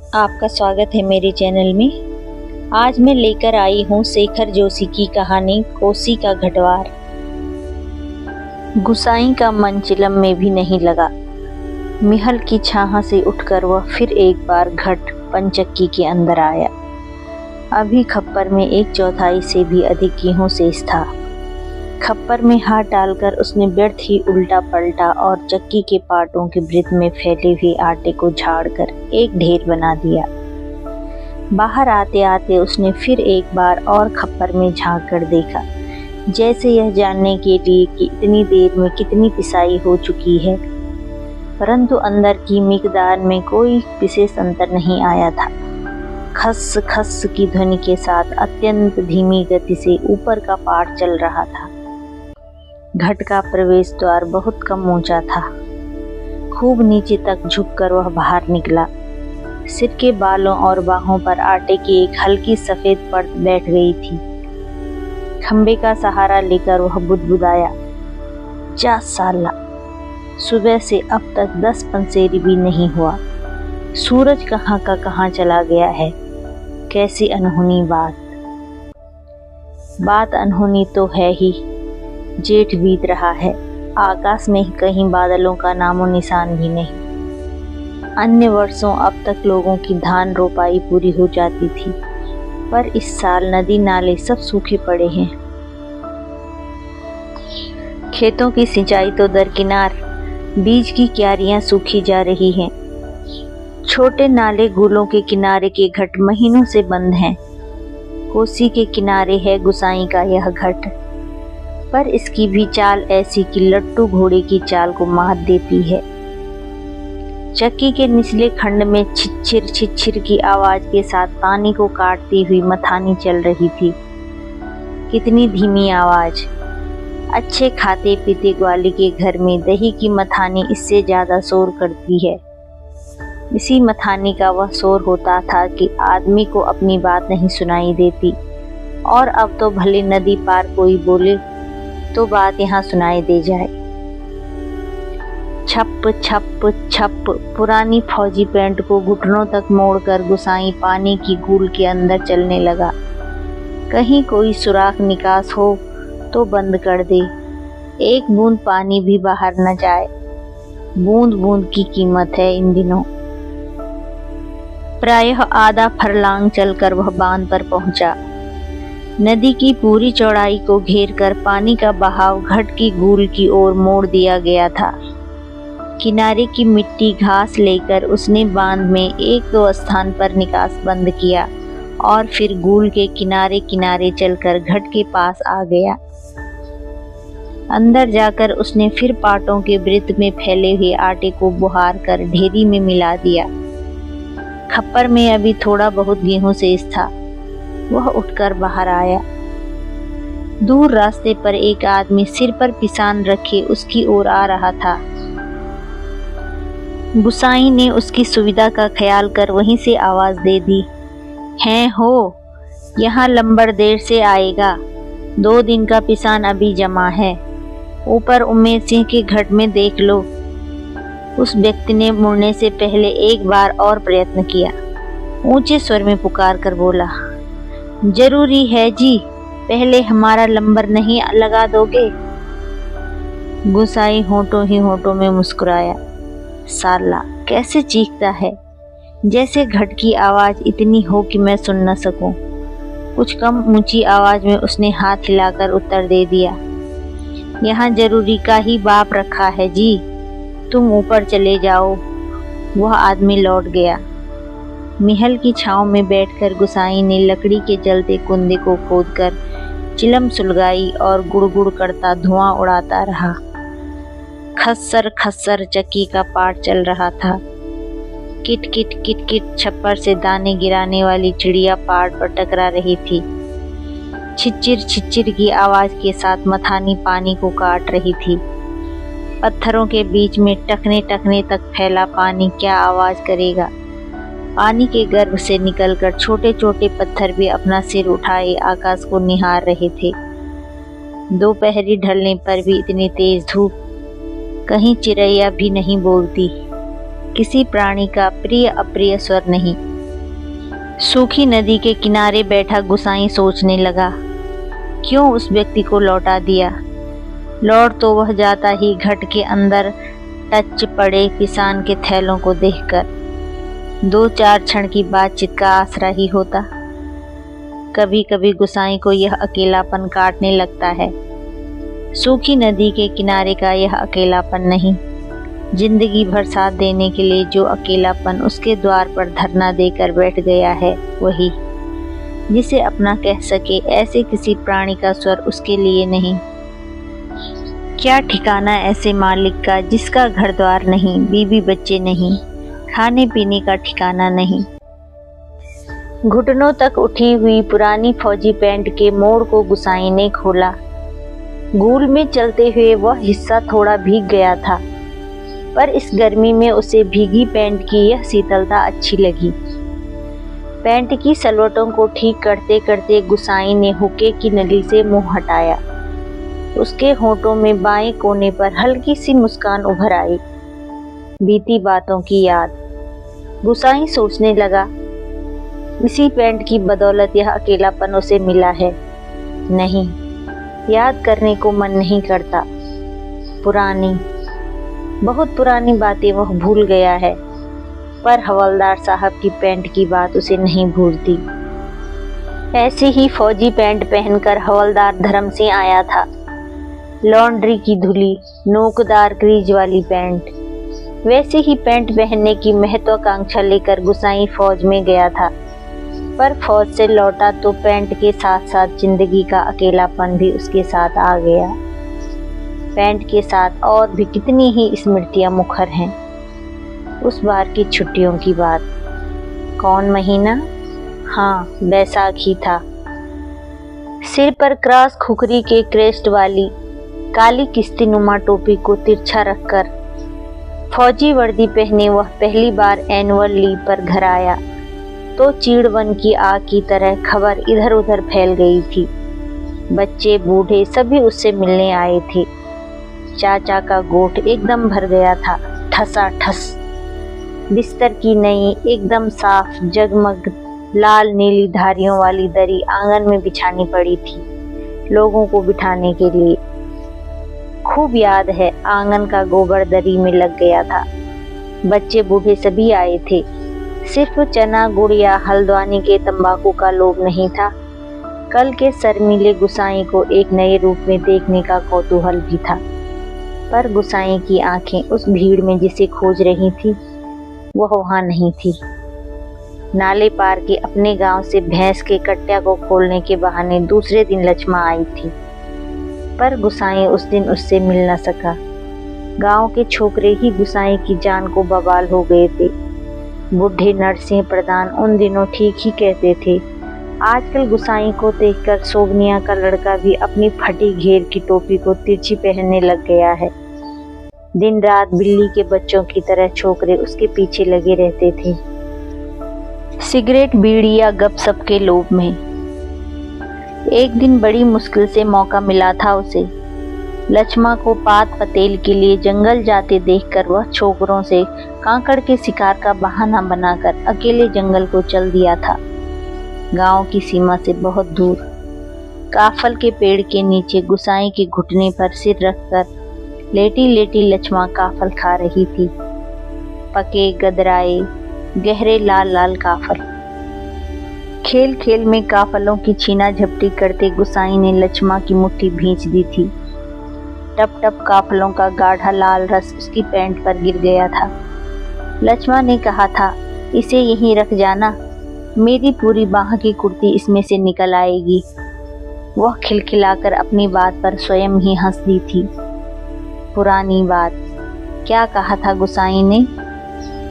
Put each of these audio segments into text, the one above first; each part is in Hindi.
आपका स्वागत है मेरे चैनल में। आज मैं लेकर आई हूँ शेखर जोशी की कहानी कोसी का घटवार। गुसाई का मन चिलम में भी नहीं लगा। महल की छाह से उठकर वह फिर एक बार घट पंचक्की के अंदर आया। अभी खप्पर में 1/4 से भी अधिक गेहूं शेष था। खप्पर में हाथ डालकर उसने व्यर्थ ही उल्टा पलटा और चक्की के पाटों के वृत्त में फैले हुए आटे को झाड़कर एक ढेर बना दिया। बाहर आते आते उसने फिर एक बार और खप्पर में झांक कर देखा, जैसे यह जानने के लिए कि इतनी देर में कितनी पिसाई हो चुकी है, परंतु अंदर की मिकदार में कोई विशेष अंतर नहीं आया था। खस खस की ध्वनि के साथ अत्यंत धीमी गति से ऊपर का पाट चल रहा था। घट का प्रवेश द्वार बहुत कम ऊंचा था। खूब नीचे तक झुककर वह बाहर निकला। सिर के बालों और बाहों पर आटे की एक हल्की सफेद परत बैठ गई थी। खंबे का सहारा लेकर वह बुदबुदाया, जा साला, सुबह से अब तक 10 पंसेरी भी नहीं हुआ। सूरज कहाँ का कहाँ चला गया है। कैसी अनहोनी बात अनहोनी तो है ही। जेठ बीत रहा है, आकाश में कहीं बादलों का नामो निशान भी नहीं। अन्य वर्षों अब तक लोगों की धान रोपाई पूरी हो जाती थी, पर इस साल नदी नाले सब सूखे पड़े हैं। खेतों की सिंचाई तो दरकिनार, बीज की क्यारियां सूखी जा रही हैं। छोटे नाले गुलों के किनारे के घट महीनों से बंद हैं। कोसी के किनारे है गुसाई का यह घट, पर इसकी भी चाल ऐसी कि लट्टू घोड़े की चाल को मात देती है। चक्की के निचले खंड में छिछिर छिछिर की आवाज के साथ पानी को काटती हुई मथानी चल रही थी। कितनी धीमी आवाज। अच्छे खाते पीते ग्वाली के घर में दही की मथानी इससे ज्यादा शोर करती है। इसी मथानी का वह शोर होता था कि आदमी को अपनी बात नहीं सुनाई देती, और अब तो भले नदी पार कोई बोले तो बात यहाँ सुनाई दे जाए। छप छप छप पुरानी फौजी पैंट को घुटनों तक मोड़कर गुसाई पानी की गूल के अंदर चलने लगा। कहीं कोई सुराख निकास हो तो बंद कर दे, एक बूंद पानी भी बाहर न जाए। बूंद बूंद की कीमत है इन दिनों। प्रायः आधा फरलांग चलकर वह बांध पर पहुंचा। नदी की पूरी चौड़ाई को घेरकर पानी का बहाव घट की गूल की ओर मोड़ दिया गया था। किनारे की मिट्टी घास लेकर उसने बांध में 1-2 स्थान पर निकास बंद किया और फिर गूल के किनारे किनारे चलकर घट के पास आ गया। अंदर जाकर उसने फिर पाटों के वृत्त में फैले हुए आटे को बुहार कर ढेरी में मिला दिया। खप्पर में अभी थोड़ा बहुत गेहूं शेष था। वह उठकर बाहर आया। दूर रास्ते पर एक आदमी सिर पर पिसान रखे उसकी ओर आ रहा था। गुसाई ने उसकी सुविधा का ख्याल कर वहीं से आवाज दे दी, हैं हो, यहाँ लंबर देर से आएगा। 2 दिन का पिसान अभी जमा है। ऊपर उम्मेद सिंह के घट में देख लो। उस व्यक्ति ने मुड़ने से पहले एक बार और प्रयत्न किया। ऊंचे स्वर में पुकार कर बोला, जरूरी है जी, पहले हमारा लंबर नहीं लगा दोगे? गुसाई होठों ही होठों में मुस्कुराया। साला कैसे चीखता है, जैसे घट की आवाज इतनी हो कि मैं सुन न सकूं। कुछ कम ऊंची आवाज में उसने हाथ हिलाकर उत्तर दे दिया, यहाँ जरूरी का ही बाप रखा है जी, तुम ऊपर चले जाओ। वह आदमी लौट गया। महल की छांव में बैठकर गुसाई ने लकड़ी के जलते कुंदे को खोदकर चिलम सुलगाई और गुड़गुड़ करता धुआं उड़ाता रहा। खस्सर खस्सर चक्की का पाट चल रहा था। किट किट किट किट छप्पर से दाने गिराने वाली चिड़िया पाट पर टकरा रही थी। छिच्चिर छिच्चिर की आवाज के साथ मथानी पानी को काट रही थी। पत्थरों के बीच में टकने टकने तक फैला पानी क्या आवाज करेगा। पानी के गर्भ से निकलकर छोटे छोटे पत्थर भी अपना सिर उठाए आकाश को निहार रहे थे। दोपहरी ढलने पर भी इतनी तेज धूप, कहीं चिड़ैया भी नहीं बोलती। किसी प्राणी का प्रिय अप्रिय स्वर नहीं। सूखी नदी के किनारे बैठा गुसाई सोचने लगा, क्यों उस व्यक्ति को लौटा दिया। लौट तो वह जाता ही घट के अंदर टच पड़े किसान के थैलों को देखकर। 2-4 क्षण की बातचीत का आसरा ही होता। कभी कभी गुसाई को यह अकेलापन काटने लगता है। सूखी नदी के किनारे का यह अकेलापन नहीं, जिंदगी भर साथ देने के लिए जो अकेलापन उसके द्वार पर धरना देकर बैठ गया है, वही जिसे अपना कह सके ऐसे किसी प्राणी का स्वर उसके लिए नहीं। क्या ठिकाना ऐसे मालिक का जिसका घर द्वार नहीं, बीवी बच्चे नहीं, खाने पीने का ठिकाना नहीं। घुटनों तक उठी हुई पुरानी फौजी पैंट के मोड़ को गुसाई ने खोला। गूल में चलते हुए वह हिस्सा थोड़ा भीग गया था, पर इस गर्मी में उसे भीगी पैंट की यह शीतलता अच्छी लगी। पैंट की सलवटों को ठीक करते करते गुसाई ने हुक्के की नली से मुंह हटाया। उसके होंठों में बाएं कोने पर हल्की सी मुस्कान उभर आई। बीती बातों की याद। गुसाई सोचने लगा, इसी पैंट की बदौलत यह अकेलापन उसे मिला है। नहीं, याद करने को मन नहीं करता। पुरानी, बहुत पुरानी बातें वह भूल गया है, पर हवलदार साहब की पैंट की बात उसे नहीं भूलती। ऐसे ही फौजी पैंट पहनकर हवलदार धर्म सिंह आया था। लॉन्ड्री की धुली, नोकदार क्रीज वाली पैंट। वैसे ही पैंट पहनने की महत्वाकांक्षा लेकर गुसाई फौज में गया था, पर फौज से लौटा तो पैंट के साथ साथ जिंदगी का अकेलापन भी उसके साथ आ गया। पैंट के साथ और भी कितनी ही स्मृतियां मुखर हैं। उस बार की छुट्टियों की बात। कौन महीना? हाँ, बैसाखी था। सिर पर क्रॉस खुखरी के क्रेस्ट वाली काली किस्तीनुमा टोपी को तिरछा रखकर फौजी वर्दी पहने वह पहली बार एनुअल लीव पर घर आया तो चीड़वन की आग की तरह खबर इधर उधर फैल गई थी। बच्चे बूढ़े सभी उससे मिलने आए थे। चाचा का गोठ एकदम भर गया था, ठसाठस। बिस्तर की नई एकदम साफ जगमग लाल नीली धारियों वाली दरी आंगन में बिछानी पड़ी थी लोगों को बिठाने के लिए। खूब याद है, आंगन का गोबर दरी में लग गया था। बच्चे बूढ़े सभी आए थे। सिर्फ चना गुड़ या हल्द्वानी के तंबाकू का लोभ नहीं था। कल के शर्मीले गुसाई को एक नए रूप में देखने का कौतूहल भी था। पर गुसाई की आंखें उस भीड़ में जिसे खोज रही थी, वह वहां नहीं थी। नाले पार के अपने गांव से भैंस के कट्टा को खोलने के बहाने दूसरे दिन लक्ष्मा आई थी, पर गुसाई उस दिन उससे मिल न सका। गांव के छोकरे ही गुसाई की जान को बवाल हो गए थे। बुढ़े नरसिंह प्रधान उन दिनों ठीक ही कहते थे। आजकल गुसाई को देखकर सोबनिया का लड़का भी अपनी फटी घेर की टोपी को तिरछी पहनने लग गया है। दिन रात बिल्ली के बच्चों की तरह छोकरे उसके पीछे लगे रहते थे, सिगरेट बीड़ी या गपशप के लोभ में। एक दिन बड़ी मुश्किल से मौका मिला था उसे। लक्ष्मा को पात पतेल के लिए जंगल जाते देखकर वह छोकरों से कांकड़ के शिकार का बहाना बनाकर अकेले जंगल को चल दिया था। गांव की सीमा से बहुत दूर काफल के पेड़ के नीचे गुसाई के घुटने पर सिर रखकर लेटी लेटी लक्ष्मा काफल खा रही थी। पके गदराए गहरे लाल लाल काफल। खेल खेल में काफलों की छीना झपटी करते गुसाई ने लक्ष्मा की मुट्ठी भींच दी थी। टप टप काफलों का गाढ़ा लाल रस उसकी पैंट पर गिर गया था। लक्ष्मा ने कहा था, इसे यहीं रख जाना, मेरी पूरी बाह की कुर्ती इसमें से निकल आएगी। वह खिलखिलाकर अपनी बात पर स्वयं ही हंस दी थी। पुरानी बात। क्या कहा था गुसाई ने?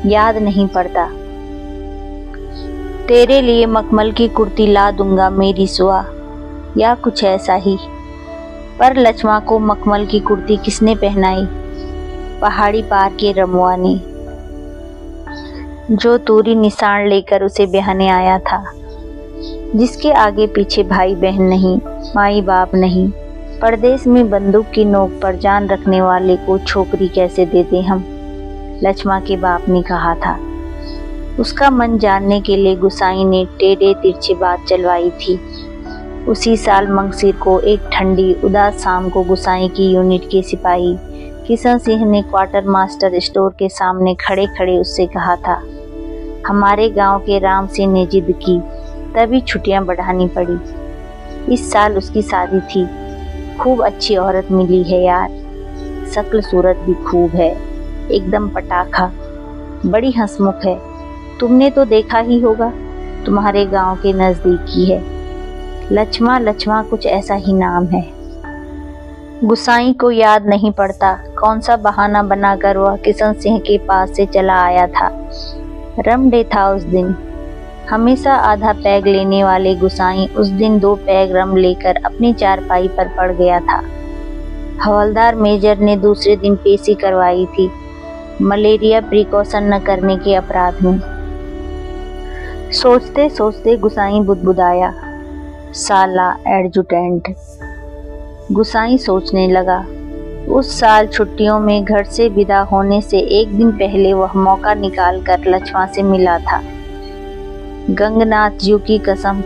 याद नहीं पड़ता। तेरे लिए मखमल की कुर्ती ला दूंगा मेरी सुआ, या कुछ ऐसा ही। पर लक्ष्मा को मखमल की कुर्ती किसने पहनाई? पहाड़ी पार के रमुआ ने, जो तूरी निशान लेकर उसे ब्याहने आया था, जिसके आगे पीछे भाई बहन नहीं, माई बाप नहीं। परदेश में बंदूक की नोक पर जान रखने वाले को छोकरी कैसे देते हम? लक्ष्मा के बाप ने कहा था। उसका मन जानने के लिए गुसाई ने टेढ़े तिरछे बात चलवाई थी। उसी साल मंगसिर को एक ठंडी उदास शाम को गुसाई की यूनिट के सिपाही किशन सिंह ने क्वार्टर मास्टर स्टोर के सामने खड़े खड़े उससे कहा था, हमारे गांव के राम सिंह ने जिद की, तभी छुट्टियां बढ़ानी पड़ी। इस साल उसकी शादी थी। खूब अच्छी औरत मिली है यार, शक्ल सूरत भी खूब है, एकदम पटाखा, बड़ी हंसमुख है। तुमने तो देखा ही होगा, तुम्हारे गांव के नजदीक ही है। लक्ष्मा कुछ ऐसा ही नाम है। गुसाई को याद नहीं पड़ता कौन सा बहाना बनाकर वह किशन सिंह के पास से चला आया था। रम डे था उस दिन। हमेशा आधा पैग लेने वाले गुसाई उस दिन 2 पैग रम लेकर अपनी चारपाई पर पड़ गया था। हवलदार मेजर ने दूसरे दिन पेशी करवाई थी, मलेरिया प्रिकॉशन न करने के अपराध में। सोचते सोचते गुसाई बुदबुदाया, साला एडजुटेंट। गुसाई सोचने लगा, उस साल छुट्टियों में घर से विदा होने से एक दिन पहले वह मौका निकाल कर लक्ष्मा से मिला था। गंगनाथ जी की कसम,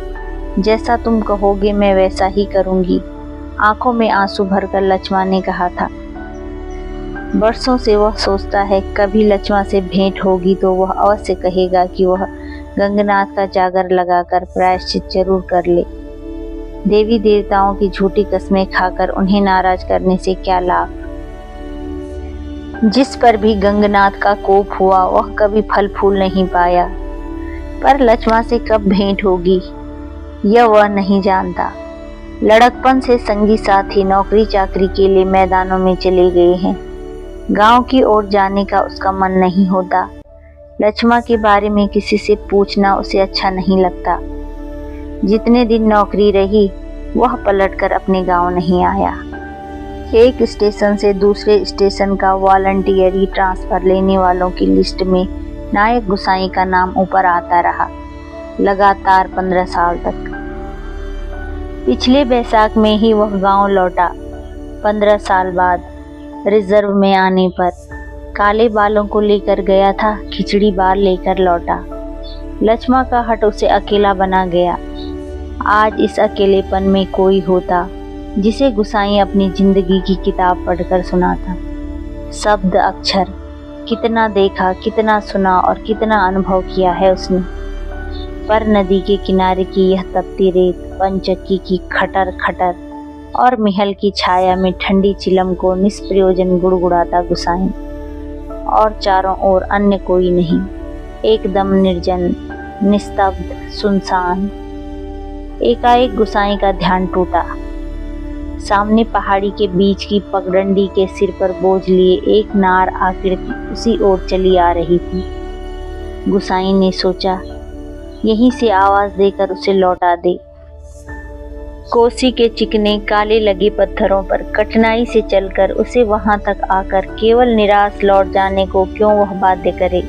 जैसा तुम कहोगे मैं वैसा ही करूंगी, आंखों में आंसू भरकर लक्ष्मा ने कहा था। बरसों से वह सोचता है कभी लक्ष्मा से भेंट होगी तो वह अवश्य कहेगा कि वह गंगनाथ का जागर लगाकर प्रायश्चित जरूर कर ले। देवी देवताओं की झूठी कस्में खाकर उन्हें नाराज करने से क्या लाभ। जिस पर भी गंगनाथ का कोप हुआ वह कभी फल फूल नहीं पाया। पर लक्ष्मा से कब भेंट होगी यह वह नहीं जानता। लड़कपन से संगी साथी नौकरी चाकरी के लिए मैदानों में चले गए हैं। गांव की ओर जाने का उसका मन नहीं होता। लक्ष्मा के बारे में किसी से पूछना उसे अच्छा नहीं लगता। जितने दिन नौकरी रही वह पलटकर अपने गांव नहीं आया। एक स्टेशन से दूसरे स्टेशन का वॉलंटियरी ट्रांसफर लेने वालों की लिस्ट में नायक गुसाई का नाम ऊपर आता रहा, लगातार 15 साल तक। पिछले बैसाख में ही वह गांव लौटा। 15 साल बाद रिजर्व में आने पर काले बालों को लेकर गया था, खिचड़ी बाल लेकर लौटा। लक्ष्मा का हट उसे अकेला बना गया। आज इस अकेलेपन में कोई होता जिसे गुसाई अपनी जिंदगी की किताब पढ़कर सुनाता। शब्द अक्षर, कितना देखा, कितना सुना और कितना अनुभव किया है उसने। पर नदी के किनारे की यह तपती रेत, पंचक्की की खटर खटर और महल की छाया में ठंडी चिलम को निष्प्रयोजन गुड़गुड़ाता गुसाई। और चारों ओर अन्य कोई नहीं, एकदम निर्जन, निस्तब्ध, सुनसान। एकाएक गुसाई का ध्यान टूटा। सामने पहाड़ी के बीच की पगडंडी के सिर पर बोझ लिए एक नार आकृति उसी ओर चली आ रही थी। गुसाई ने सोचा यहीं से आवाज देकर उसे लौटा दे। कोसी के चिकने काले लगे पत्थरों पर कठिनाई से चलकर उसे वहां तक आकर केवल निराश लौट जाने को क्यों वह बाध्य करे।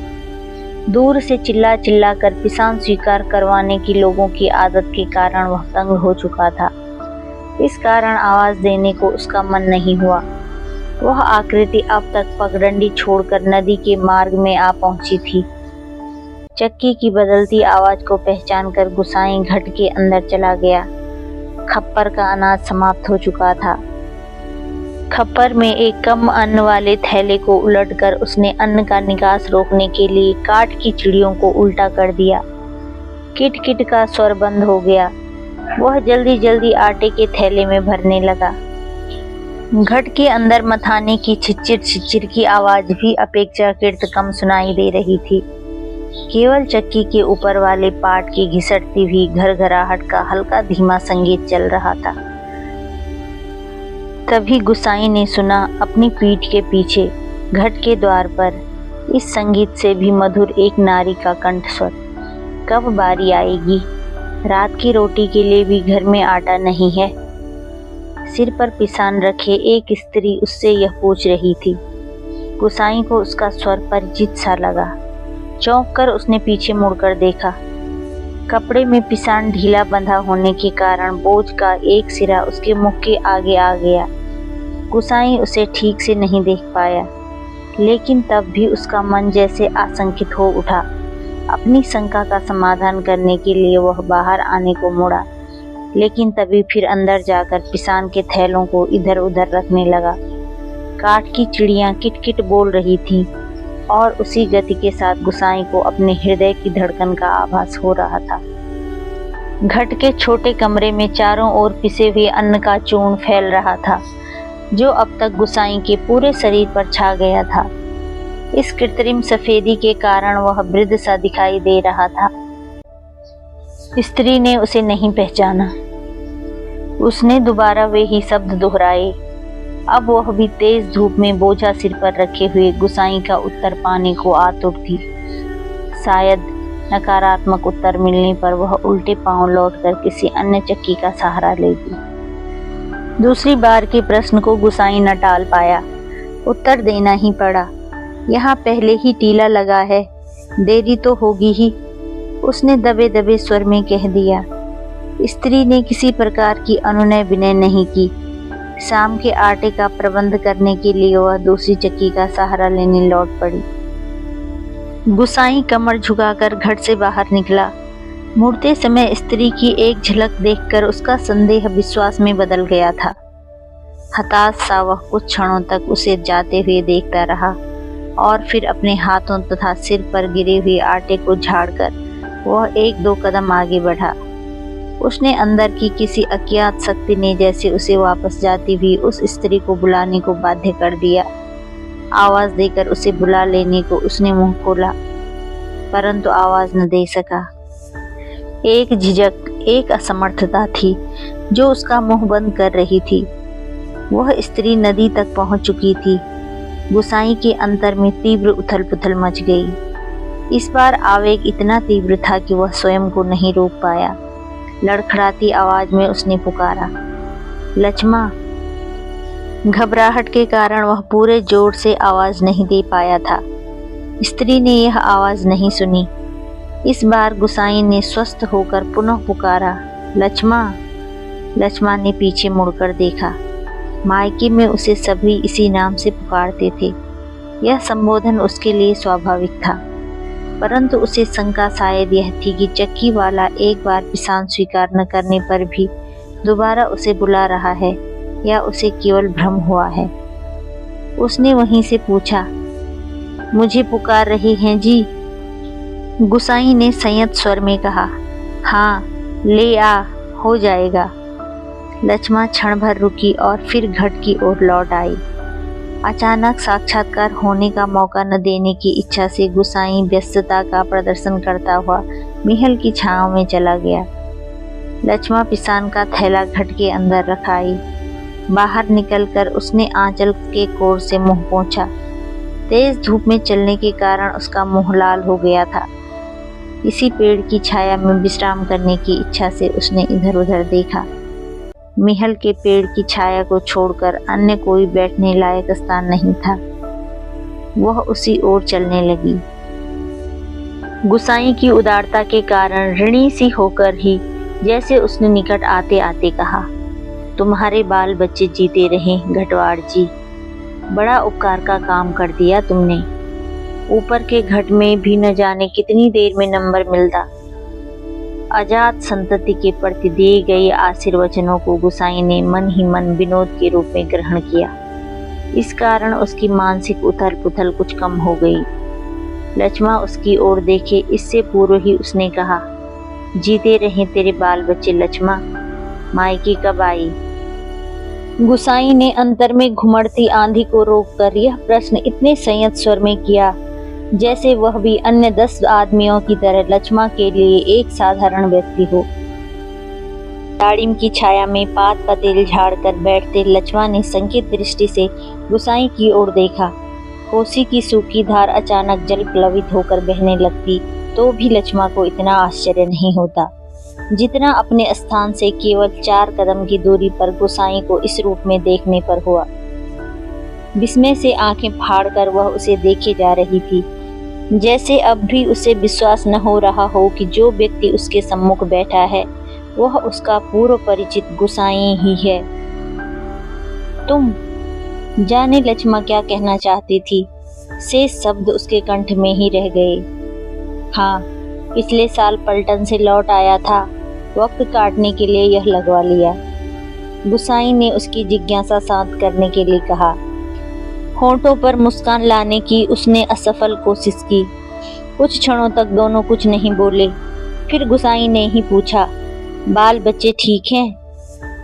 दूर से चिल्ला चिल्ला कर पिसान स्वीकार करवाने की लोगों की आदत के कारण वह तंग हो चुका था। इस कारण आवाज देने को उसका मन नहीं हुआ। वह आकृति अब तक पगडंडी छोड़कर नदी के मार्ग में आ पहुंची थी। चक्की की बदलती आवाज को पहचानकर गुसाई घट के अंदर चला गया। खप्पर का अनाज समाप्त हो चुका था। खप्पर में एक कम अन्न वाले थैले को उलटकर उसने अन्न का निकास रोकने के लिए काठ की चिड़ियों को उल्टा कर दिया। किट किट का स्वर बंद हो गया। वह जल्दी जल्दी आटे के थैले में भरने लगा। घट के अंदर मथाने की छिच्चिर छिच्चिर की आवाज भी अपेक्षाकृत कम सुनाई दे रही थी। केवल चक्की के ऊपर वाले पाट की घिसटती हुई घरघराहट का हल्का धीमा संगीत चल रहा था। तभी गुसाई ने सुना अपनी पीठ के पीछे घट के द्वार पर इस संगीत से भी मधुर एक नारी का कंठस्वर। कब बारी आएगी? रात की रोटी के लिए भी घर में आटा नहीं है। सिर पर पिसान रखे एक स्त्री उससे यह पूछ रही थी। गुसाई को उसका स्वर परिचित सा लगा। चौंक कर उसने पीछे मुड़कर देखा। कपड़े में पिसान ढीला बंधा होने के कारण बोझ का एक सिरा उसके मुख के आगे आ गया। गुसाई उसे ठीक से नहीं देख पाया, लेकिन तब भी उसका मन जैसे आशंकित हो उठा। अपनी शंका का समाधान करने के लिए वह बाहर आने को मुड़ा, लेकिन तभी फिर अंदर जाकर पिसान के थैलों को इधर उधर रखने लगा। काठ की चिड़ियां किटकिट बोल रही थीं और उसी गति के साथ गुसाई को अपने हृदय की धड़कन का आभास हो रहा था। घट के छोटे कमरे में चारों ओर पिसे हुए अन्न का चूर्ण फैल रहा था, जो अब तक गुसाई के पूरे शरीर पर छा गया था। इस कृत्रिम सफेदी के कारण वह वृद्ध सा दिखाई दे रहा था। स्त्री ने उसे नहीं पहचाना। उसने दोबारा वे ही शब्द दोहराए। अब वह भी तेज धूप में बोझा सिर पर रखे हुए गुसाई का उत्तर पाने को आतुर थी। शायद नकारात्मक उत्तर मिलने पर वह उल्टे पांव लौटकर किसी अन्य चक्की का सहारा लेगी। दूसरी बार के प्रश्न को गुसाई न टाल पाया, उत्तर देना ही पड़ा। यहाँ पहले ही टीला लगा है, देरी तो होगी ही, उसने दबे दबे स्वर में कह दिया। स्त्री ने किसी प्रकार की अनुनय विनय नहीं की। शाम के आटे का प्रबंध करने के लिए वह दूसरी चक्की का सहारा लेने लौट पड़ी। गुसाई कमर झुकाकर घट से बाहर निकला। मुड़ते समय स्त्री की एक झलक देखकर उसका संदेह विश्वास में बदल गया था। हताश सा वह कुछ क्षणों तक उसे जाते हुए देखता रहा और फिर अपने हाथों तथा सिर पर गिरे हुए आटे को झाड़कर वह एक दो कदम आगे बढ़ा। उसने अंदर की किसी अज्ञात शक्ति ने जैसे उसे वापस जाती हुई उस स्त्री को बुलाने को बाध्य कर दिया। आवाज देकर उसे बुला लेने को उसने मुंह खोला, परंतु आवाज न दे सका। एक झिझक, एक असमर्थता थी जो उसका मुंह बंद कर रही थी। वह स्त्री नदी तक पहुंच चुकी थी। गुसाई के अंतर में तीव्र उथल पुथल मच गई। इस बार आवेग इतना तीव्र था कि वह स्वयं को नहीं रोक पाया। लड़खड़ाती आवाज में उसने पुकारा, लक्ष्मा। घबराहट के कारण वह पूरे जोर से आवाज नहीं दे पाया था। स्त्री ने यह आवाज नहीं सुनी। इस बार गुसाई ने स्वस्थ होकर पुनः पुकारा, लक्ष्मा। लक्ष्मा ने पीछे मुड़कर देखा। मायके में उसे सभी इसी नाम से पुकारते थे। यह संबोधन उसके लिए स्वाभाविक था, परंतु उसे शंका शायद यह थी कि चक्की वाला एक बार पिसान स्वीकार न करने पर भी दोबारा उसे बुला रहा है या उसे केवल भ्रम हुआ है। उसने वहीं से पूछा, मुझे पुकार रहे हैं जी? गुसाई ने संयत स्वर में कहा, हाँ, ले आ, हो जाएगा। लक्ष्मा क्षण भर रुकी और फिर घट की ओर लौट आई। अचानक साक्षात्कार होने का मौका न देने की इच्छा से गुसाई व्यस्तता का प्रदर्शन करता हुआ महल की छांव में चला गया। लक्ष्मा पिसान का थैला घट के अंदर रखाई। बाहर निकलकर उसने आंचल के कोर से मुंह पोंछा। तेज धूप में चलने के कारण उसका मुंह लाल हो गया था। इसी पेड़ की छाया में विश्राम करने की इच्छा से उसने इधर उधर देखा। महल के पेड़ की छाया को छोड़कर अन्य कोई बैठने लायक स्थान नहीं था। वह उसी ओर चलने लगी। गुसाई की उदारता के कारण ऋणी सी होकर ही जैसे उसने निकट आते आते कहा, तुम्हारे बाल बच्चे जीते रहें घटवाड़ जी, बड़ा उपकार का काम कर दिया तुमने। ऊपर के घट में भी न जाने कितनी देर में नंबर मिलता। अजात संतति के प्रति दिए गए आशीर्वचनों को गुसाई ने मन ही मन विनोद के रूप में ग्रहण किया। इस कारण उसकी मानसिक उथल पुथल कुछ कम हो गई। लक्ष्मा उसकी ओर देखे इससे पूर्व ही उसने कहा, जीते रहें तेरे बाल बच्चे लक्ष्मा, मायके कब आई? गुसाई ने अंतर में घुमड़ती आंधी को रोककर यह प्रश्न इतने संयत स्वर में किया जैसे वह भी अन्य 10 आदमियों की तरह लक्ष्मा के लिए एक साधारण व्यक्ति हो। दाड़िम की छाया में पात पतेल झाड़कर बैठते लक्ष्मा ने संकेत दृष्टि से गुसाई की ओर देखा। कोसी की सूखी धार अचानक जल प्लवित होकर बहने लगती तो भी लक्ष्मा को इतना आश्चर्य नहीं होता जितना अपने स्थान से केवल 4 कदम की दूरी पर गुसाई को इस रूप में देखने पर हुआ। विस्मय से आंखें फाड़कर वह उसे देखे जा रही थी, जैसे अब भी उसे विश्वास न हो रहा हो कि जो व्यक्ति उसके सम्मुख बैठा है वह उसका पूर्व परिचित गुसाई ही है। तुम जाने लक्ष्मा क्या कहना चाहती थी, शेष शब्द उसके कंठ में ही रह गए। हाँ, पिछले साल पलटन से लौट आया था, वक्त काटने के लिए यह लगवा लिया। गुसाई ने उसकी जिज्ञासा शांत करने के लिए कहा। होठों पर मुस्कान लाने की उसने असफल कोशिश की। कुछ क्षणों तक दोनों कुछ नहीं बोले। फिर गुसाई ने ही पूछा, बाल बच्चे ठीक हैं?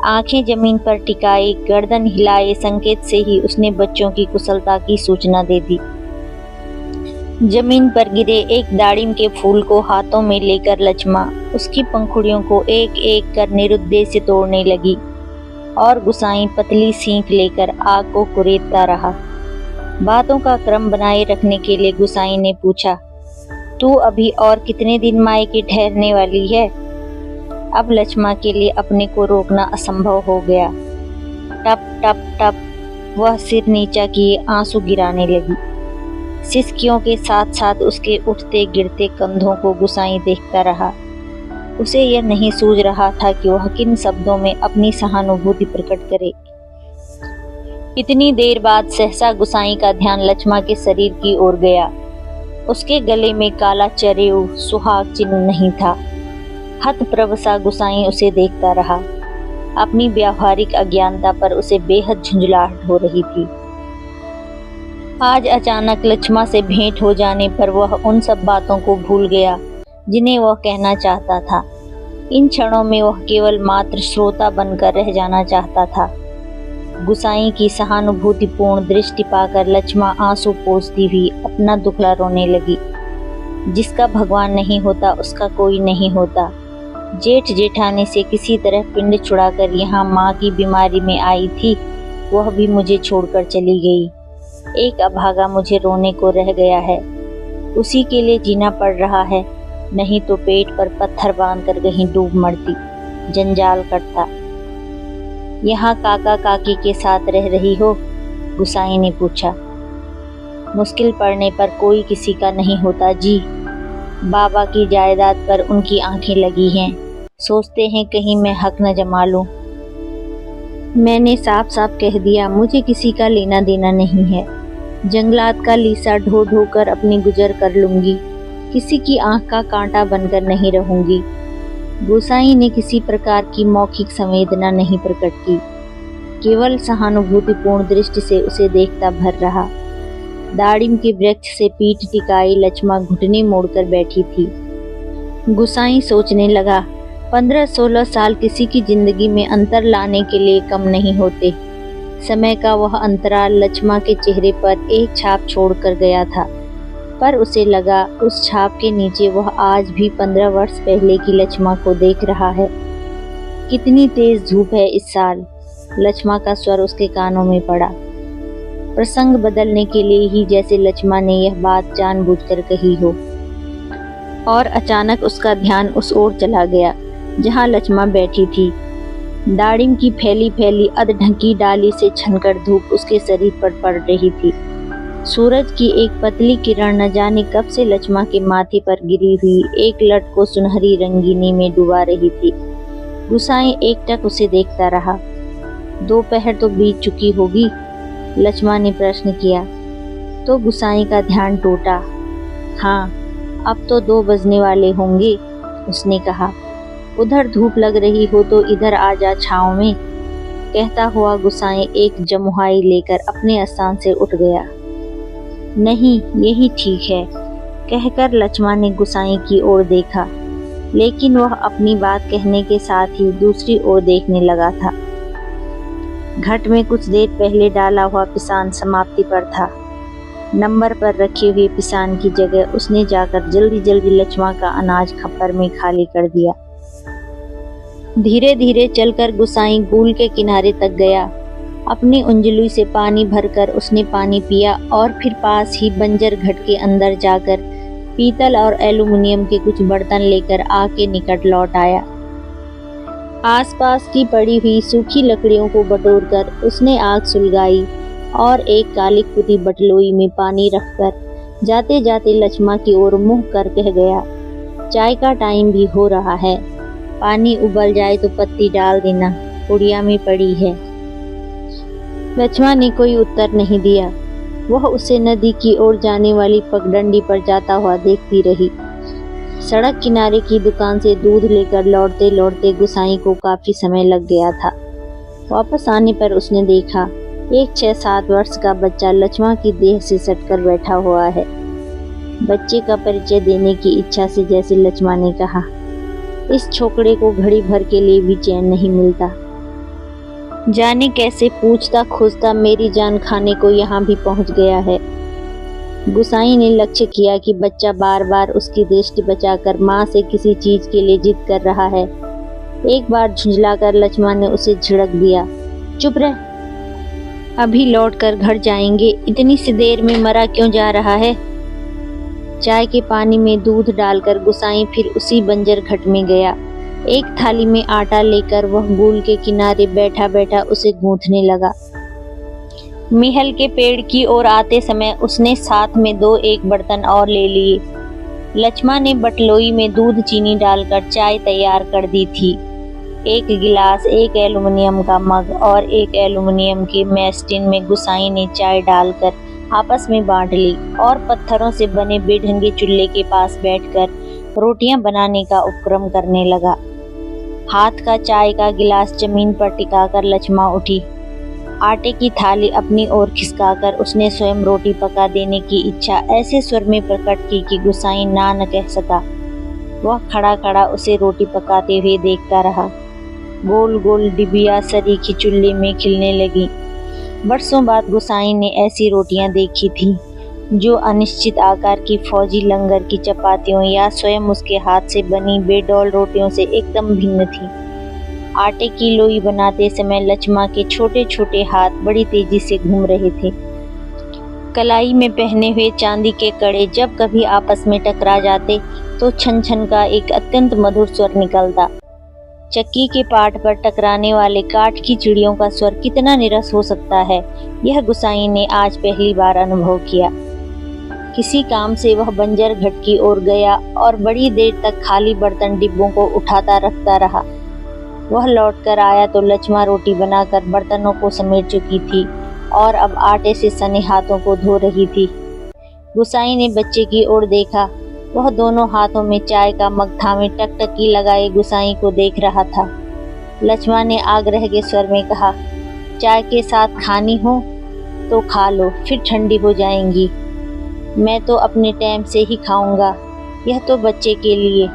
आंखें जमीन पर टिकाए, गर्दन हिलाए संकेत से ही उसने बच्चों की कुशलता की सूचना दे दी। जमीन पर गिरे एक दाड़िम के फूल को हाथों में लेकर लक्ष्मा उसकी पंखुड़ियों को एक एक कर निरुद्देश्य से तोड़ने लगी और गुसाई पतली सींख लेकर आग को कुरेदता रहा। बातों का क्रम बनाए रखने के लिए गुसाई ने पूछा, तू अभी और कितने दिन मायके ठहरने वाली है? अब लक्ष्मा के लिए अपने को रोकना असंभव हो गया। टप टप टप वह सिर नीचा किए आंसू गिराने लगी। सिसकियों के साथ साथ उसके उठते गिरते कंधों को गुसाई देखता रहा। उसे यह नहीं सूझ रहा था कि वह किन शब्दों में अपनी सहानुभूति प्रकट करे। इतनी देर बाद सहसा गुसाई का ध्यान लक्ष्मा के शरीर की ओर गया। उसके गले में काला चरेऊ सुहाग चिन्ह नहीं था। हतप्रभ सा गुसाई उसे देखता रहा। अपनी व्यावहारिक अज्ञानता पर उसे बेहद झुंझलाहट हो रही थी। आज अचानक लक्ष्मा से भेंट हो जाने पर वह उन सब बातों को भूल गया जिन्हें वह कहना चाहता था। इन क्षणों में वह केवल मात्र श्रोता बनकर रह जाना चाहता था। गुसाई की सहानुभूतिपूर्ण दृष्टि पाकर लक्ष्मा आंसू पोंछती हुई अपना दुखड़ा रोने लगी। जिसका भगवान नहीं होता उसका कोई नहीं होता। जेठ जेठानी से किसी तरह पिंड छुड़ाकर यहाँ माँ की बीमारी में आई थी, वह भी मुझे छोड़कर चली गई। एक अभागा मुझे रोने को रह गया है, उसी के लिए जीना पड़ रहा है, नहीं तो पेट पर पत्थर बांधकर कहीं डूब मरती, जंजाल करता। यहाँ काका काकी के साथ रह रही हो? गुसाई ने पूछा। मुश्किल पड़ने पर कोई किसी का नहीं होता जी। बाबा की जायदाद पर उनकी आंखें लगी हैं, सोचते हैं कहीं मैं हक न जमा लूं। मैंने साफ साफ कह दिया, मुझे किसी का लेना देना नहीं है। जंगलात का लीसा ढो ढो कर अपनी गुजर कर लूंगी, किसी की आंख का कांटा बनकर नहीं रहूंगी। गुसाई ने किसी प्रकार की मौखिक संवेदना नहीं प्रकट की, केवल सहानुभूतिपूर्ण दृष्टि से उसे देखता भर रहा। दाड़िम के वृक्ष से पीठ टिकाई लक्ष्मा घुटने मोड़कर बैठी थी। गुसाई सोचने लगा, 15-16 साल किसी की जिंदगी में अंतर लाने के लिए कम नहीं होते। समय का वह अंतराल लक्ष्मा के चेहरे पर एक छाप छोड़कर गया था, पर उसे लगा उस छाप के नीचे वह आज भी 15 वर्ष पहले की लक्ष्मा को देख रहा है। कितनी तेज धूप है इस साल, लक्ष्मा का स्वर उसके कानों में पड़ा। प्रसंग बदलने के लिए ही जैसे लक्ष्मा ने यह बात जानबूझकर कही हो। और अचानक उसका ध्यान उस ओर चला गया जहां लक्ष्मा बैठी थी। दाड़िम की फैली फैली अधढकी डाली से छनकर धूप उसके शरीर पर पड़ रही थी। सूरज की एक पतली किरण न जाने कब से लक्ष्मा के माथे पर गिरी हुई एक लट को सुनहरी रंगीनी में डुबा रही थी। गुसाई एकटक उसे देखता रहा। दोपहर तो बीत चुकी होगी, लक्ष्मा ने प्रश्न किया तो गुसाई का ध्यान टूटा। हाँ, अब तो 2 बजने वाले होंगे, उसने कहा। उधर धूप लग रही हो तो इधर आ जा छाँव में, कहता हुआ गुसाई एक जमुहाई लेकर अपने स्थान से उठ गया। नहीं, यही ठीक है, कहकर लक्ष्मा ने गुसाई की ओर देखा, लेकिन वह अपनी बात कहने के साथ ही दूसरी ओर देखने लगा था। घट में कुछ देर पहले डाला हुआ पिसान समाप्ति पर था। नंबर पर रखे हुए पिसान की जगह उसने जाकर जल्दी जल्दी लक्ष्मा का अनाज खप्पर में खाली कर दिया। धीरे धीरे चलकर गुसाई गूल के किनारे तक गया। अपनी उंजली से पानी भरकर उसने पानी पिया और फिर पास ही बंजर घट के अंदर जाकर पीतल और एल्युमिनियम के कुछ बर्तन लेकर आग के निकट लौट आया। आसपास की पड़ी हुई सूखी लकड़ियों को बटोरकर उसने आग सुलगाई और एक काली पुती बटलोई में पानी रखकर जाते जाते लक्ष्मा की ओर मुंह कर कह गया, चाय का टाइम भी हो रहा है, पानी उबल जाए तो पत्ती डाल देना, पुड़िया में पड़ी है। लक्ष्मा ने कोई उत्तर नहीं दिया। वह उसे नदी की ओर जाने वाली पगडंडी पर जाता हुआ देखती रही। सड़क किनारे की दुकान से दूध लेकर लौटते लौटते गुसाई को काफी समय लग गया था। वापस आने पर उसने देखा एक 6-7 वर्ष का बच्चा लक्ष्मा की देह से सटकर बैठा हुआ है। बच्चे का परिचय देने की इच्छा से जैसे लक्ष्मा ने कहा, इस छोकरे को घड़ी भर के लिए भी चैन नहीं मिलता। जाने कैसे पूछता खोजता मेरी जान खाने को यहाँ भी पहुँच गया है। गुसाई ने लक्ष्य किया कि बच्चा बार बार उसकी दृष्टि बचाकर माँ से किसी चीज के लिए जिद कर रहा है। एक बार झुंझलाकर लक्ष्मा ने उसे झिड़क दिया, चुप रह, अभी लौटकर घर जाएंगे, इतनी सी देर में मरा क्यों जा रहा है। चाय के पानी में दूध डालकर गुसाई फिर उसी बंजर घट में गया। एक थाली में आटा लेकर वह गूल के किनारे बैठा बैठा उसे गूंथने लगा। मिहल के पेड़ की ओर आते समय उसने साथ में 2-1 बर्तन और ले लिए। लक्ष्मा ने बटलोई में दूध चीनी डालकर चाय तैयार कर दी थी। 1 गिलास, 1 एल्युमिनियम का मग और 1 एल्युमिनियम के मैस्टिन में गुसाई ने चाय डालकर आपस में बांट ली और पत्थरों से बने बेढंगे चूल्हे के पास बैठकर रोटियां बनाने का उपक्रम करने लगा। हाथ का चाय का गिलास जमीन पर टिकाकर लक्ष्मा उठी। आटे की थाली अपनी ओर खिसकाकर उसने स्वयं रोटी पका देने की इच्छा ऐसे स्वर में प्रकट की कि गुसाई ना न कह सका। वह खड़ा खड़ा उसे रोटी पकाते हुए देखता रहा। गोल गोल डिबिया सरीखी चूल्हे में खिलने लगी। बरसों बाद गुसाई ने ऐसी रोटियां देखी थी जो अनिश्चित आकार की फौजी लंगर की चपातियों या स्वयं उसके हाथ से बनी बेडौल रोटियों से एकदम भिन्न थी। आटे की लोई बनाते समय लक्ष्मा के छोटे छोटे हाथ बड़ी तेजी से घूम रहे थे। कलाई में पहने हुए चांदी के कड़े जब कभी आपस में टकरा जाते तो छन छन का एक अत्यंत मधुर स्वर निकलता। चक्की के पाट पर टकराने वाले काठ की चिड़ियों का स्वर कितना निरस हो सकता है, यह गुसाई ने आज पहली बार अनुभव किया। किसी काम से वह बंजर घट की ओर गया और बड़ी देर तक खाली बर्तन डिब्बों को उठाता रखता रहा। वह लौटकर आया तो लक्ष्मा रोटी बनाकर बर्तनों को समेट चुकी थी और अब आटे से सने हाथों को धो रही थी। गुसाई ने बच्चे की ओर देखा। वह दोनों हाथों में चाय का मग थामे टकटकी लगाए गुसाई को देख रहा था। लक्ष्मा ने आग्रह के स्वर में कहा, चाय के साथ खानी हो तो खा लो, फिर ठंडी हो जाएंगी। मैं तो अपने टाइम से ही खाऊंगा, यह तो बच्चे के लिए।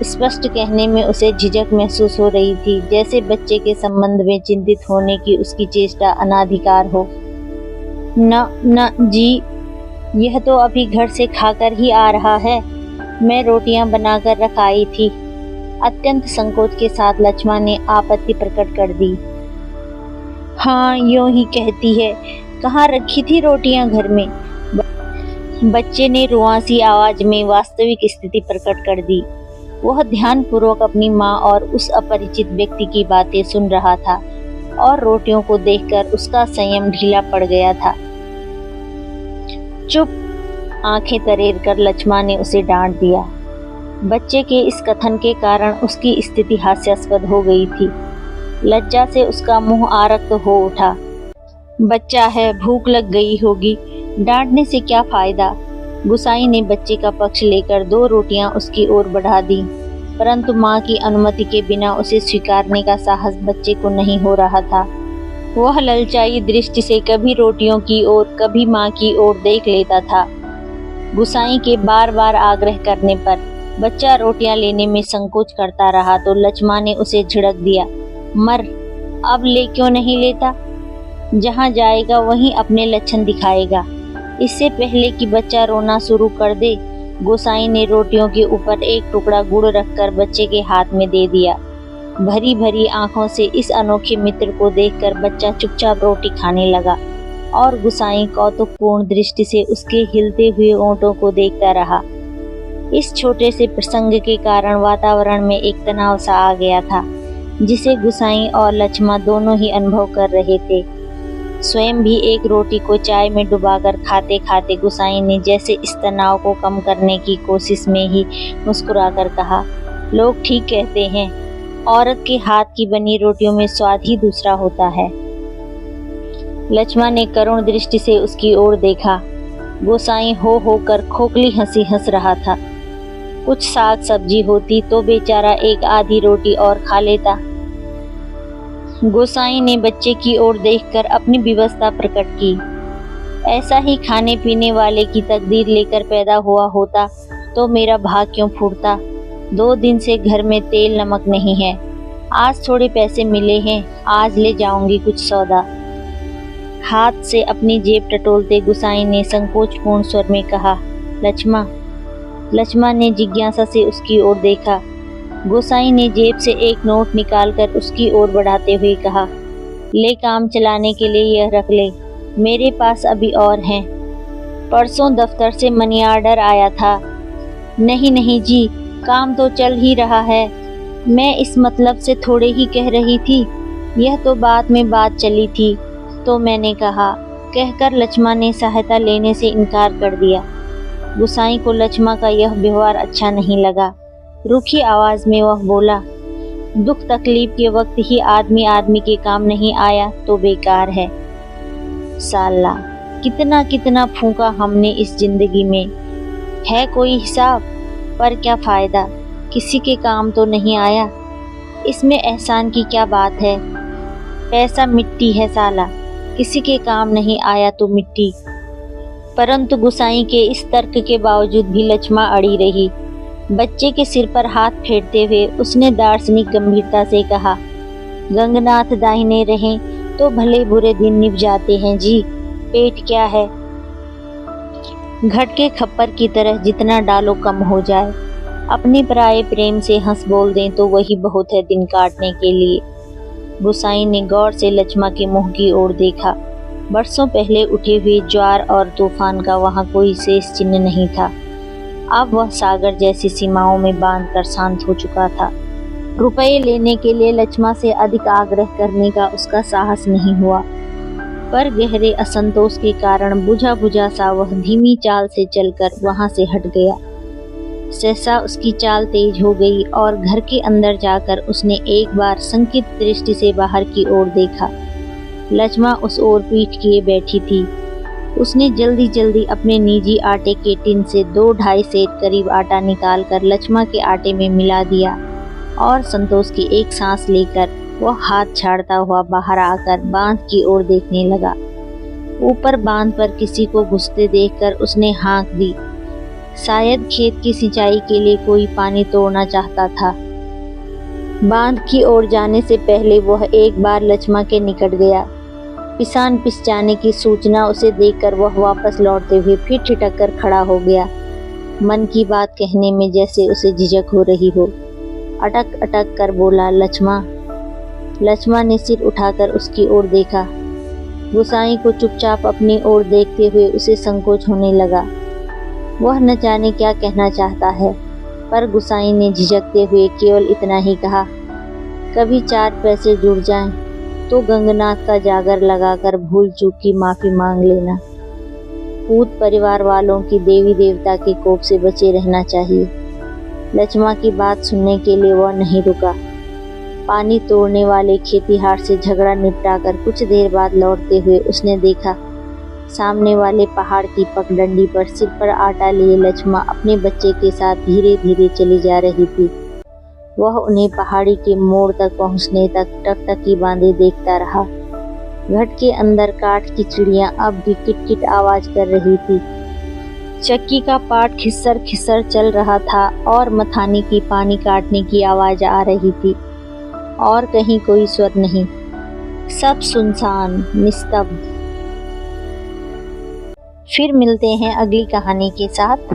स्पष्ट कहने में उसे झिझक महसूस हो रही थी, जैसे बच्चे के संबंध में चिंतित होने की उसकी चेष्टा अनाधिकार हो। न जी, यह तो अभी घर से खाकर ही आ रहा है। मैं रोटियां बनाकर रखाई थी। अत्यंत संकोच के साथ लक्ष्मा ने आपत्ति प्रकट कर दी। हाँ, यूं ही कहती है, कहाँ रखी थी रोटियां घर में? बच्चे ने रुआंसी आवाज में वास्तविक स्थिति प्रकट कर दी। वह ध्यानपूर्वक अपनी माँ और उस अपरिचित व्यक्ति की बातें सुन रहा था और रोटियों को देखकर उसका संयम ढीला पड़ गया था। चुप, आंखें तरेर कर लक्ष्मा ने उसे डांट दिया। बच्चे के इस कथन के कारण उसकी स्थिति हास्यास्पद हो गई थी। लज्जा से उसका मुंह आरक्त हो उठा। बच्चा है, भूख लग गई होगी, डांटने से क्या फायदा। गुसाई ने बच्चे का पक्ष लेकर 2 रोटियां उसकी ओर बढ़ा दी, परंतु माँ की अनुमति के बिना उसे स्वीकारने का साहस बच्चे को नहीं हो रहा था। वह ललचाई दृष्टि से कभी रोटियों की ओर कभी माँ की ओर देख लेता था। गुसाई के बार बार आग्रह करने पर बच्चा रोटियां लेने में संकोच करता रहा तो लक्ष्मा ने उसे झिड़क दिया, मर, अब ले क्यों नहीं लेता? जहाँ जाएगा वहीं अपने लक्षण दिखाएगा। इससे पहले कि बच्चा रोना शुरू कर दे, गोसाई ने रोटियों के ऊपर एक टुकड़ा गुड़ रखकर बच्चे के हाथ में दे दिया। भरी भरी आंखों से इस अनोखे मित्र को देखकर बच्चा चुपचाप रोटी खाने लगा और गुसाई कौतुकपूर्ण दृष्टि से उसके हिलते हुए ओंठों को देखता रहा। इस छोटे से प्रसंग के कारण वातावरण में एक तनाव सा आ गया था, जिसे गुसाई और लक्ष्मा दोनों ही अनुभव कर रहे थे। स्वयं भी एक रोटी को चाय में डुबाकर खाते खाते गुसाई ने जैसे इस तनाव को कम करने की कोशिश में ही मुस्कुराकर कहा, लोग ठीक कहते हैं, औरत के हाथ की बनी रोटियों में स्वाद ही दूसरा होता है। लक्ष्मा ने करुण दृष्टि से उसकी ओर देखा। गोसाई हो कर खोखली हंसी हंस रहा था। कुछ साग सब्जी होती तो बेचारा एक आधी रोटी और खा लेता। गोसाई ने बच्चे की ओर देखकर अपनी विवशता प्रकट की। ऐसा ही खाने पीने वाले की तकदीर लेकर पैदा हुआ होता तो मेरा भाग क्यों फूटता। 2 दिन से घर में तेल नमक नहीं है, आज थोड़े पैसे मिले हैं, आज ले जाऊंगी कुछ सौदा। हाथ से अपनी जेब टटोलते गुसाई ने संकोचपूर्ण स्वर में कहा, लक्ष्मा। लक्ष्मा ने जिज्ञासा से उसकी ओर देखा। गोसाई ने जेब से एक नोट निकालकर उसकी ओर बढ़ाते हुए कहा, ले काम चलाने के लिए यह रख ले, मेरे पास अभी और हैं। परसों दफ्तर से मनी ऑर्डर आया था। नहीं नहीं जी, काम तो चल ही रहा है, मैं इस मतलब से थोड़े ही कह रही थी, यह तो बाद में बात चली थी तो मैंने कहा, कहकर लक्ष्मा ने सहायता लेने से इनकार कर दिया। गुसाई को लक्ष्मा का यह व्यवहार अच्छा नहीं लगा। रूखी आवाज में वह बोला, दुख तकलीफ के वक्त ही आदमी आदमी के काम नहीं आया तो बेकार है। साला, कितना कितना फूंका हमने इस जिंदगी में, है कोई हिसाब? पर क्या फायदा, किसी के काम तो नहीं आया। इसमें एहसान की क्या बात है, पैसा मिट्टी है साला, किसी के काम नहीं आया तो मिट्टी। परंतु गुसाई के इस तर्क के बावजूद भी लक्ष्मा अड़ी रही। बच्चे के सिर पर हाथ फेरते हुए उसने दार्शनिक गंभीरता से कहा, गंगनाथ दाहिने रहें तो भले बुरे दिन निभ जाते हैं जी, पेट क्या है। घट के खप्पर की तरह जितना डालो कम हो जाए, अपने पराये प्रेम से हंस बोल दें तो वही बहुत है दिन काटने के लिए। गुसाई ने गौर से लक्ष्मा के मुंह की ओर देखा। बरसों पहले उठे हुए ज्वार और तूफान का वहां कोई शेष चिन्ह नहीं था। अब वह सागर जैसी सीमाओं में बांधकर शांत हो चुका था। रुपए लेने के लिए लक्ष्मा से अधिक आग्रह करने का उसका साहस नहीं हुआ, पर गहरे असंतोष के कारण बुझा बुझा सा वह धीमी चाल से चलकर वहां से हट गया। सहसा उसकी चाल तेज हो गई और घर के अंदर जाकर उसने एक बार संकित दृष्टि से बाहर की ओर देखा। लक्ष्मा उस ओर पीठ किए बैठी थी। उसने जल्दी जल्दी अपने निजी आटे के टिन से 2-2.5 सेर करीब आटा निकालकर लक्ष्मा के आटे में मिला दिया और संतोष की एक सांस लेकर वह हाथ छाड़ता हुआ बाहर आकर बांध की ओर देखने लगा। ऊपर बांध पर किसी को घुसते देखकर उसने हाँक दी। शायद खेत की सिंचाई के लिए कोई पानी तोड़ना चाहता था। बांध की ओर जाने से पहले वह एक बार लक्ष्मा के निकट गया। पिसान पिस जाने की सूचना उसे देखकर वह वापस लौटते हुए फिर ठिठक कर खड़ा हो गया। मन की बात कहने में जैसे उसे झिझक हो रही हो। अटक अटक कर बोला, लक्ष्मा। लक्ष्मा ने सिर उठाकर उसकी ओर देखा। गुसाई को चुपचाप अपनी ओर देखते हुए उसे संकोच होने लगा। वह न जाने क्या कहना चाहता है, पर गुसाई ने झिझकते हुए केवल इतना ही कहा, कभी 4 पैसे जुड़ जाएं तो गंगनाथ का जागर लगाकर भूल चूक की माफी मांग लेना। पूत परिवार वालों की देवी देवता के कोप से बचे रहना चाहिए। लक्ष्मा की बात सुनने के लिए वह नहीं रुका। पानी तोड़ने वाले खेतीहार से झगड़ा निपटाकर कुछ देर बाद लौटते हुए उसने देखा, सामने वाले पहाड़ की पगडंडी पर सिर पर आटा लिए लक्ष्मा अपने बच्चे के साथ धीरे धीरे चली जा रही थी। वह उन्हें पहाड़ी के मोड़ तक पहुंचने तक टकटकी बांधे देखता रहा। घट के अंदर काठ की चिड़ियां अब भी किटकिट आवाज कर रही थी। चक्की का पाट खिस्सर खिस्सर चल रहा था और मथानी की पानी काटने की आवाज आ रही थी, और कहीं कोई स्वर नहीं। सब सुनसान, निस्तब्ध। फिर मिलते हैं अगली कहानी के साथ।